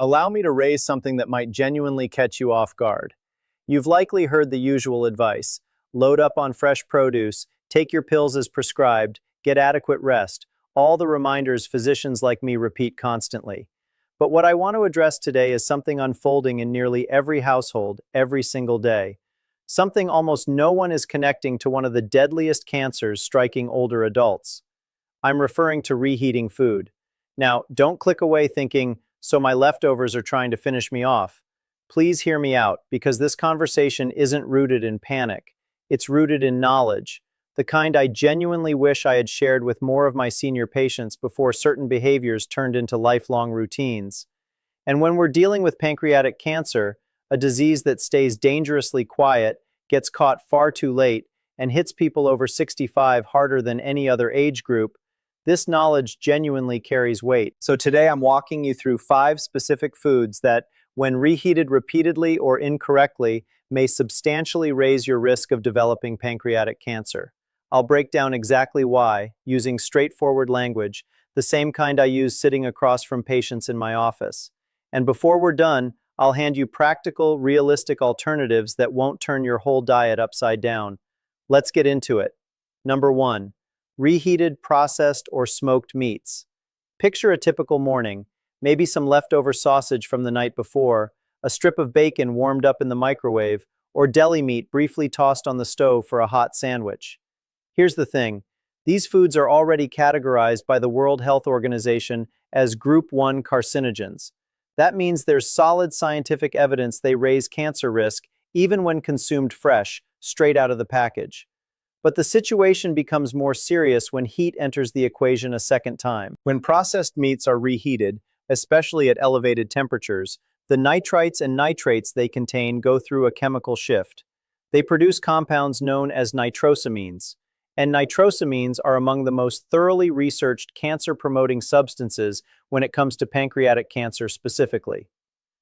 allow me to raise something that might genuinely catch you off guard. You've likely heard the usual advice: load up on fresh produce, take your pills as prescribed, get adequate rest, all the reminders physicians like me repeat constantly. But what I want to address today is something unfolding in nearly every household, every single day. Something almost no one is connecting to one of the deadliest cancers striking older adults. I'm referring to reheating food. Now, don't click away thinking, so my leftovers are trying to finish me off. Please hear me out, because this conversation isn't rooted in panic. It's rooted in knowledge, the kind I genuinely wish I had shared with more of my senior patients before certain behaviors turned into lifelong routines. And when we're dealing with pancreatic cancer, a disease that stays dangerously quiet, gets caught far too late, and hits people over 65 harder than any other age group, this knowledge genuinely carries weight. So today I'm walking you through 5 specific foods that, when reheated repeatedly or incorrectly, may substantially raise your risk of developing pancreatic cancer. I'll break down exactly why, using straightforward language, the same kind I use sitting across from patients in my office. And before we're done, I'll hand you practical, realistic alternatives that won't turn your whole diet upside down. Let's get into it. Number 1. Reheated, processed, or smoked meats. Picture a typical morning, maybe some leftover sausage from the night before, a strip of bacon warmed up in the microwave, or deli meat briefly tossed on the stove for a hot sandwich. Here's the thing. These foods are already categorized by the World Health Organization as Group 1 carcinogens. That means there's solid scientific evidence they raise cancer risk even when consumed fresh, straight out of the package. But the situation becomes more serious when heat enters the equation a second time. When processed meats are reheated, especially at elevated temperatures, the nitrites and nitrates they contain go through a chemical shift. They produce compounds known as nitrosamines. And nitrosamines are among the most thoroughly researched cancer-promoting substances when it comes to pancreatic cancer specifically.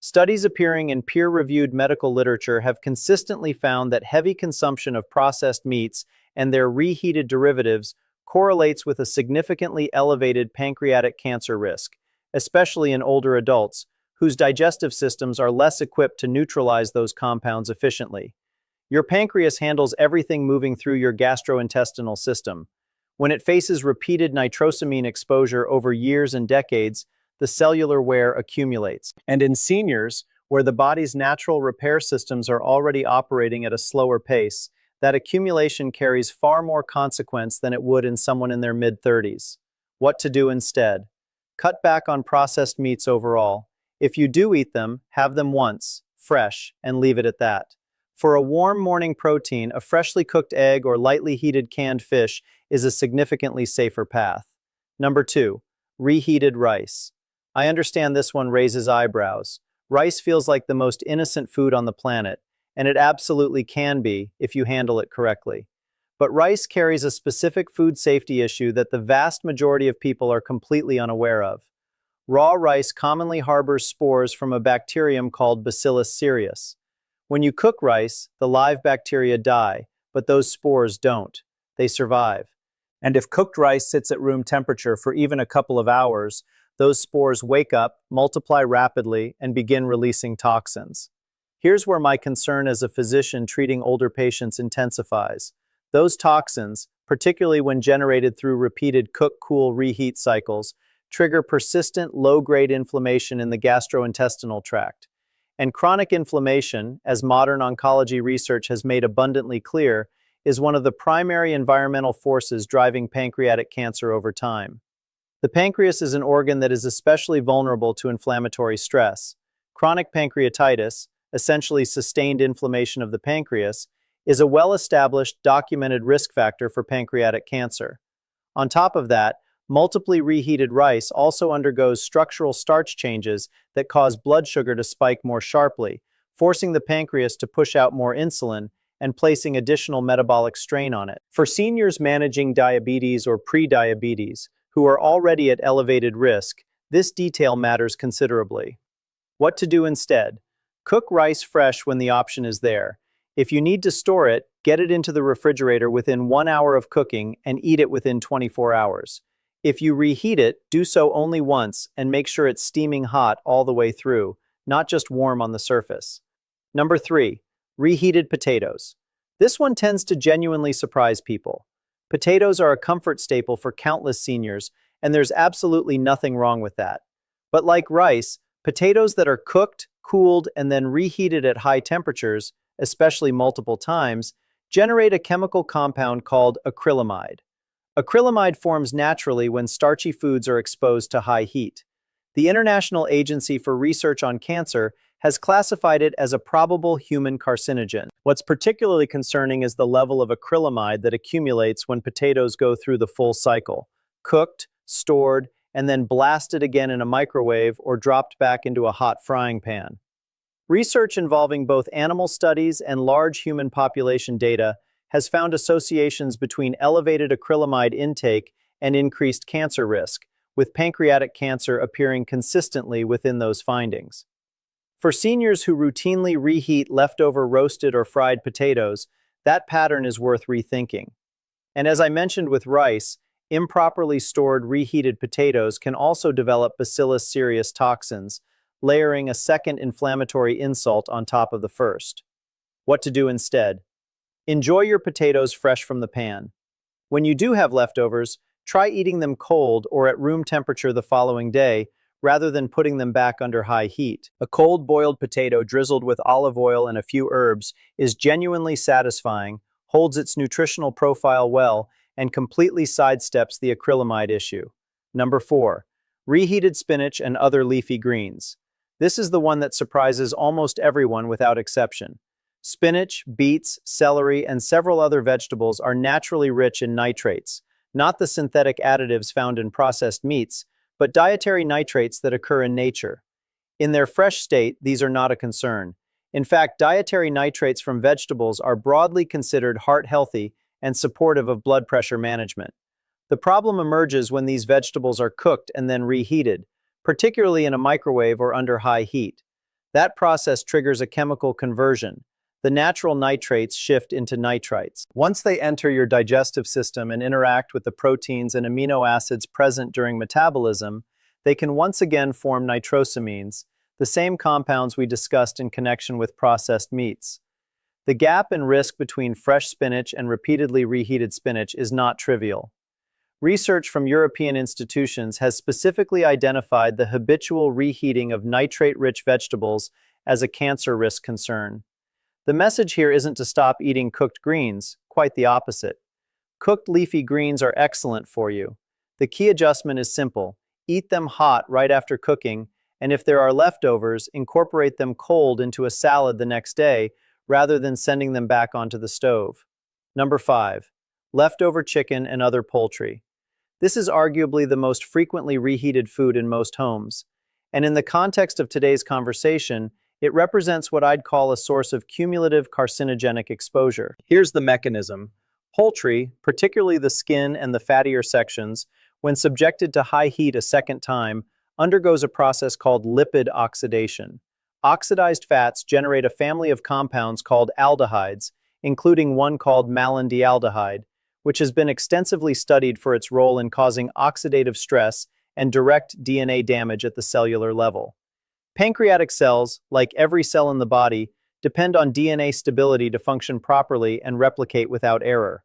Studies appearing in peer-reviewed medical literature have consistently found that heavy consumption of processed meats and their reheated derivatives correlates with a significantly elevated pancreatic cancer risk, especially in older adults, whose digestive systems are less equipped to neutralize those compounds efficiently. Your pancreas handles everything moving through your gastrointestinal system. When it faces repeated nitrosamine exposure over years and decades, the cellular wear accumulates. And in seniors, where the body's natural repair systems are already operating at a slower pace, that accumulation carries far more consequence than it would in someone in their mid-30s. What to do instead? Cut back on processed meats overall. If you do eat them, have them once, fresh, and leave it at that. For a warm morning protein, a freshly cooked egg or lightly heated canned fish is a significantly safer path. Number 2. Reheated rice. I understand this one raises eyebrows. Rice feels like the most innocent food on the planet, and it absolutely can be if you handle it correctly. But rice carries a specific food safety issue that the vast majority of people are completely unaware of. Raw rice commonly harbors spores from a bacterium called Bacillus cereus. When you cook rice, the live bacteria die, but those spores don't. They survive. And if cooked rice sits at room temperature for even a couple of hours, those spores wake up, multiply rapidly, and begin releasing toxins. Here's where my concern as a physician treating older patients intensifies. Those toxins, particularly when generated through repeated cook-cool-reheat cycles, trigger persistent low-grade inflammation in the gastrointestinal tract. And chronic inflammation, as modern oncology research has made abundantly clear, is one of the primary environmental forces driving pancreatic cancer over time. The pancreas is an organ that is especially vulnerable to inflammatory stress. Chronic pancreatitis, essentially sustained inflammation of the pancreas, is a well-established, documented risk factor for pancreatic cancer. On top of that, multiply reheated rice also undergoes structural starch changes that cause blood sugar to spike more sharply, forcing the pancreas to push out more insulin and placing additional metabolic strain on it. For seniors managing diabetes or pre-diabetes, who are already at elevated risk, this detail matters considerably. What to do instead? Cook rice fresh when the option is there. If you need to store it, get it into the refrigerator within 1 hour of cooking and eat it within 24 hours. If you reheat it, do so only once and make sure it's steaming hot all the way through, not just warm on the surface. Number 3. Reheated potatoes. This one tends to genuinely surprise people. Potatoes are a comfort staple for countless seniors, and there's absolutely nothing wrong with that. But like rice, potatoes that are cooked, cooled, and then reheated at high temperatures, especially multiple times, generate a chemical compound called acrylamide. Acrylamide forms naturally when starchy foods are exposed to high heat. The International Agency for Research on Cancer has classified it as a probable human carcinogen. What's particularly concerning is the level of acrylamide that accumulates when potatoes go through the full cycle: cooked, stored, and then blasted again in a microwave or dropped back into a hot frying pan. Research involving both animal studies and large human population data has found associations between elevated acrylamide intake and increased cancer risk, with pancreatic cancer appearing consistently within those findings. For seniors who routinely reheat leftover roasted or fried potatoes, that pattern is worth rethinking. And as I mentioned with rice, improperly stored reheated potatoes can also develop Bacillus cereus toxins, layering a second inflammatory insult on top of the first. What to do instead? Enjoy your potatoes fresh from the pan. When you do have leftovers, try eating them cold or at room temperature the following day, rather than putting them back under high heat. A cold boiled potato drizzled with olive oil and a few herbs is genuinely satisfying, holds its nutritional profile well, and completely sidesteps the acrylamide issue. Number 4. Reheated spinach and other leafy greens. This is the one that surprises almost everyone without exception. Spinach, beets, celery, and several other vegetables are naturally rich in nitrates, not the synthetic additives found in processed meats, but dietary nitrates that occur in nature. In their fresh state, these are not a concern. In fact, dietary nitrates from vegetables are broadly considered heart-healthy and supportive of blood pressure management. The problem emerges when these vegetables are cooked and then reheated, particularly in a microwave or under high heat. That process triggers a chemical conversion. The natural nitrates shift into nitrites. Once they enter your digestive system and interact with the proteins and amino acids present during metabolism, they can once again form nitrosamines, the same compounds we discussed in connection with processed meats. The gap in risk between fresh spinach and repeatedly reheated spinach is not trivial. Research from European institutions has specifically identified the habitual reheating of nitrate-rich vegetables as a cancer risk concern. The message here isn't to stop eating cooked greens, quite the opposite. Cooked leafy greens are excellent for you. The key adjustment is simple: eat them hot right after cooking, and if there are leftovers, incorporate them cold into a salad the next day, rather than sending them back onto the stove. Number 5. Leftover chicken and other poultry. This is arguably the most frequently reheated food in most homes. And in the context of today's conversation, it represents what I'd call a source of cumulative carcinogenic exposure. Here's the mechanism. Poultry, particularly the skin and the fattier sections, when subjected to high heat a second time, undergoes a process called lipid oxidation. Oxidized fats generate a family of compounds called aldehydes, including one called malondialdehyde, which has been extensively studied for its role in causing oxidative stress and direct DNA damage at the cellular level. Pancreatic cells, like every cell in the body, depend on DNA stability to function properly and replicate without error.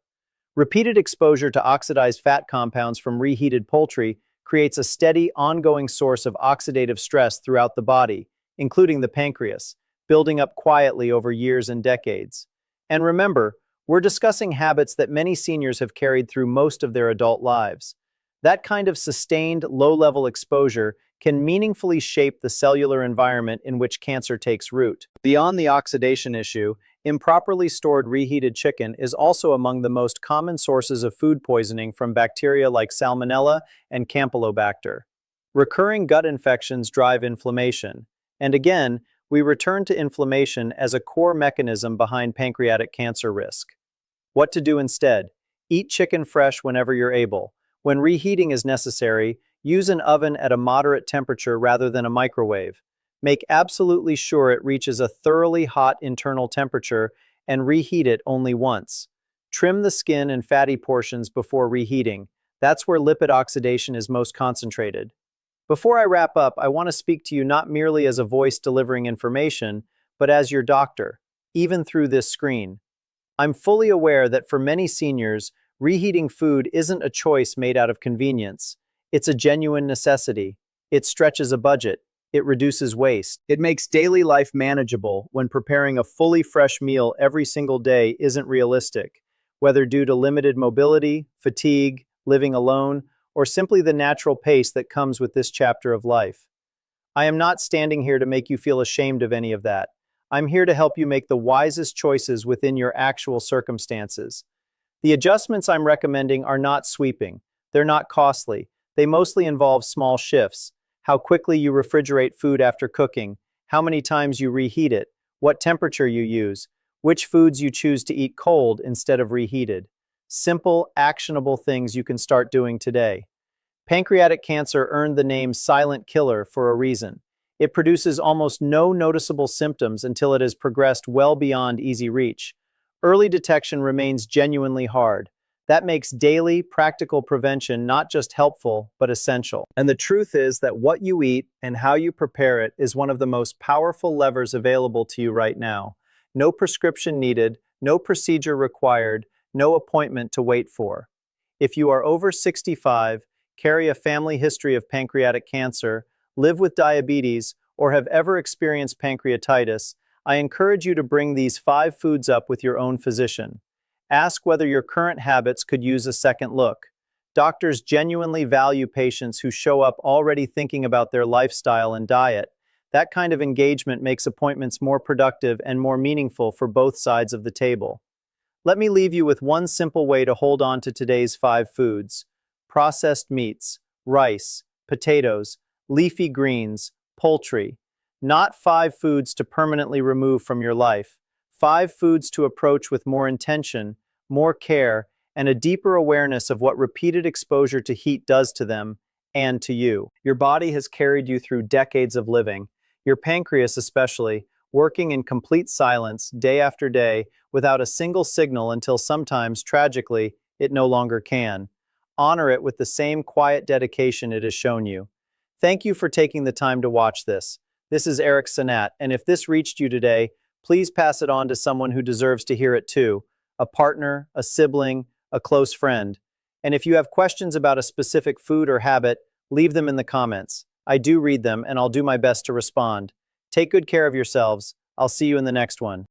Repeated exposure to oxidized fat compounds from reheated poultry creates a steady, ongoing source of oxidative stress throughout the body, including the pancreas, building up quietly over years and decades. And remember, we're discussing habits that many seniors have carried through most of their adult lives. That kind of sustained, low-level exposure can meaningfully shape the cellular environment in which cancer takes root. Beyond the oxidation issue, improperly stored reheated chicken is also among the most common sources of food poisoning from bacteria like Salmonella and Campylobacter. Recurring gut infections drive inflammation, and again, we return to inflammation as a core mechanism behind pancreatic cancer risk. What to do instead? Eat chicken fresh whenever you're able. When reheating is necessary, use an oven at a moderate temperature rather than a microwave. Make absolutely sure it reaches a thoroughly hot internal temperature and reheat it only once. Trim the skin and fatty portions before reheating. That's where lipid oxidation is most concentrated. Before I wrap up, I want to speak to you not merely as a voice delivering information, but as your doctor, even through this screen. I'm fully aware that for many seniors, reheating food isn't a choice made out of convenience. It's a genuine necessity. It stretches a budget. It reduces waste. It makes daily life manageable when preparing a fully fresh meal every single day isn't realistic, whether due to limited mobility, fatigue, living alone, or simply the natural pace that comes with this chapter of life. I am not standing here to make you feel ashamed of any of that. I'm here to help you make the wisest choices within your actual circumstances. The adjustments I'm recommending are not sweeping. They're not costly. They mostly involve small shifts. How quickly you refrigerate food after cooking, how many times you reheat it, what temperature you use, which foods you choose to eat cold instead of reheated. Simple, actionable things you can start doing today. Pancreatic cancer earned the name silent killer for a reason. It produces almost no noticeable symptoms until it has progressed well beyond easy reach. Early detection remains genuinely hard. That makes daily, practical prevention not just helpful, but essential. And the truth is that what you eat and how you prepare it is one of the most powerful levers available to you right now. No prescription needed, no procedure required, no appointment to wait for. If you are over 65, carry a family history of pancreatic cancer, live with diabetes, or have ever experienced pancreatitis, I encourage you to bring these 5 foods up with your own physician. Ask whether your current habits could use a second look. Doctors genuinely value patients who show up already thinking about their lifestyle and diet. That kind of engagement makes appointments more productive and more meaningful for both sides of the table. Let me leave you with one simple way to hold on to today's 5 foods: processed meats, rice, potatoes, leafy greens, poultry. Not 5 foods to permanently remove from your life. 5 foods to approach with more intention, more care, and a deeper awareness of what repeated exposure to heat does to them and to you. Your body has carried you through decades of living, your pancreas especially, working in complete silence day after day without a single signal until sometimes, tragically, it no longer can. Honor it with the same quiet dedication it has shown you. Thank you for taking the time to watch this. This is Cenat, and if this reached you today, please pass it on to someone who deserves to hear it too: a partner, a sibling, a close friend. And if you have questions about a specific food or habit, leave them in the comments. I do read them, and I'll do my best to respond. Take good care of yourselves. I'll see you in the next one.